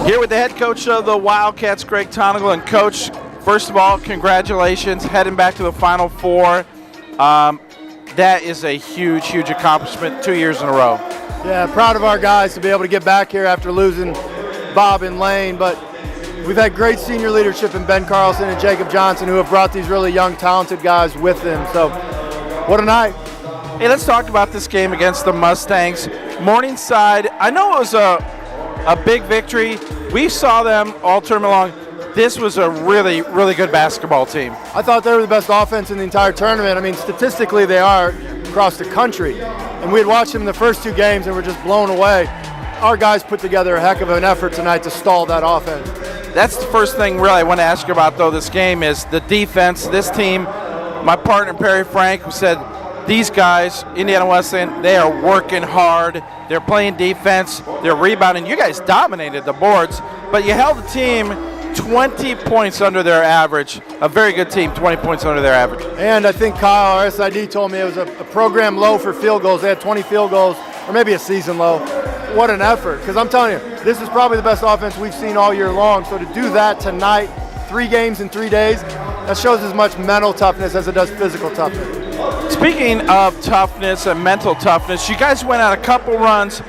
Here with the head coach of the Wildcats, Greg Tonagel. And Coach, first of all, congratulations, heading back to the Final Four. That is a huge, huge accomplishment 2 years in a row. Yeah, proud of our guys to be able to get back here after losing Bob and Lane, but we've had great senior leadership in Ben Carlson and Jacob Johnson who have brought these really young, talented guys with them. So, what a night. Hey, let's talk about this game against the Mustangs. Morningside, I know it was a big victory. We saw them all term long. This was a really, really good basketball team. I thought they were the best offense in the entire tournament. I mean, statistically they are across the country. And we had watched them in the first two games and were just blown away. Our guys put together a heck of an effort tonight to stall that offense. That's the first thing really I want to ask you about, though, this game is the defense. This team, my partner Perry Frank, who said these guys, Indiana Wesleyan, they are working hard. They're playing defense. They're rebounding. You guys dominated the boards, but you held the team 20 points under their average. A very good team, 20 points under their average. And I think Kyle, our SID, told me it was a program low for field goals. They had 20 field goals, or maybe a season low. What an effort, because I'm telling you, this is probably the best offense we've seen all year long. So to do that tonight, 3 games in 3 days, that shows as much mental toughness as it does physical toughness. Speaking of toughness and mental toughness, you guys went on a couple runs.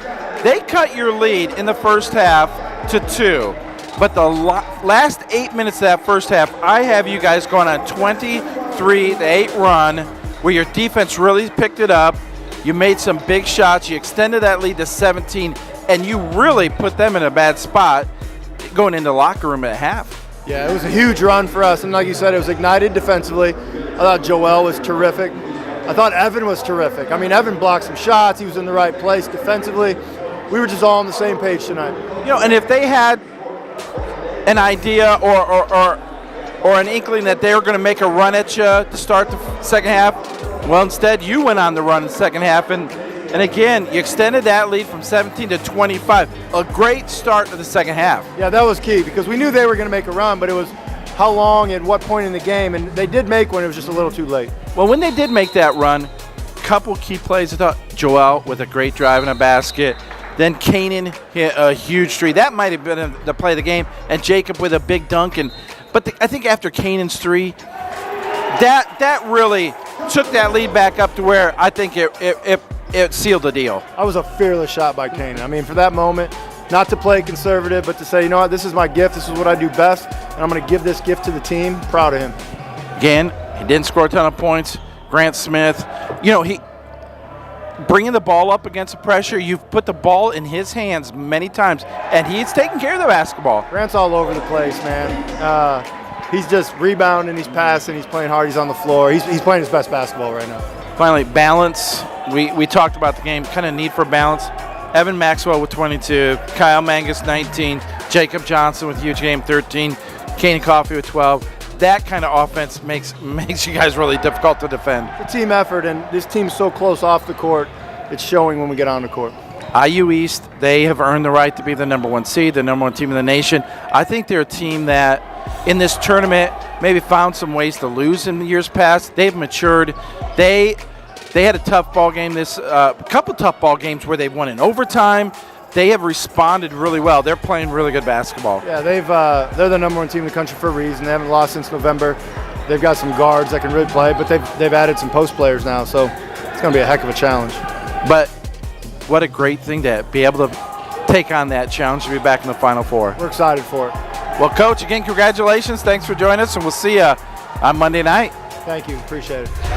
They cut your lead in the first half to 2. But the last 8 minutes of that first half, I have you guys going on 23-8 run where your defense really picked it up. You made some big shots. You extended that lead to 17, and you really put them in a bad spot going into the locker room at half. Yeah, it was a huge run for us, and like you said, it was ignited defensively. I thought Joel was terrific. I thought Evan was terrific. I mean, Evan blocked some shots. He was in the right place defensively. We were just all on the same page tonight. You know, and if they had an idea or an inkling that they were going to make a run at you to start the second half, well, instead you went on the run in the second half, and again, you extended that lead from 17 to 25. A great start to the second half. Yeah, that was key because we knew they were going to make a run, but it was how long and what point in the game, and they did make one. It was just a little too late. Well, when they did make that run, couple key plays. I thought Joel with a great drive and a basket. Then Canaan hit a huge three. That might have been the play of the game. And Jacob with a big dunk. But I think after Canaan's three, that really took that lead back up to where I think it sealed the deal. That was a fearless shot by Canaan. I mean, for that moment, not to play conservative, but to say, you know what, this is my gift. This is what I do best, and I'm going to give this gift to the team. Proud of him. Again, he didn't score a ton of points. Grant Smith, you know, he bringing the ball up against the pressure. You've put the ball in his hands many times, and he's taking care of the basketball. Grant's all over the place, man. He's just rebounding, he's passing, he's playing hard, he's on the floor. He's playing his best basketball right now. Finally, balance. We talked about the game, kind of need for balance. Evan Maxwell with 22, Kyle Mangus 19, Jacob Johnson with huge game 13, Canaan Coffey with 12. That kind of offense makes you guys really difficult to defend. It's a team effort, and this team's so close off the court, it's showing when we get on the court. IU East, they have earned the right to be the number 1 seed, the number 1 team in the nation. I think they're a team that in this tournament maybe found some ways to lose in the years past. They've matured. They had a tough ball game a couple tough ball games where they've won in overtime. They have responded really well. They're playing really good basketball. Yeah, they're the number 1 team in the country for a reason. They haven't lost since November. They've got some guards that can really play, but they've added some post players now, so it's going to be a heck of a challenge. But what a great thing to be able to take on that challenge to be back in the Final Four. We're excited for it. Well, Coach, again, congratulations. Thanks for joining us, and we'll see you on Monday night. Thank you. Appreciate it.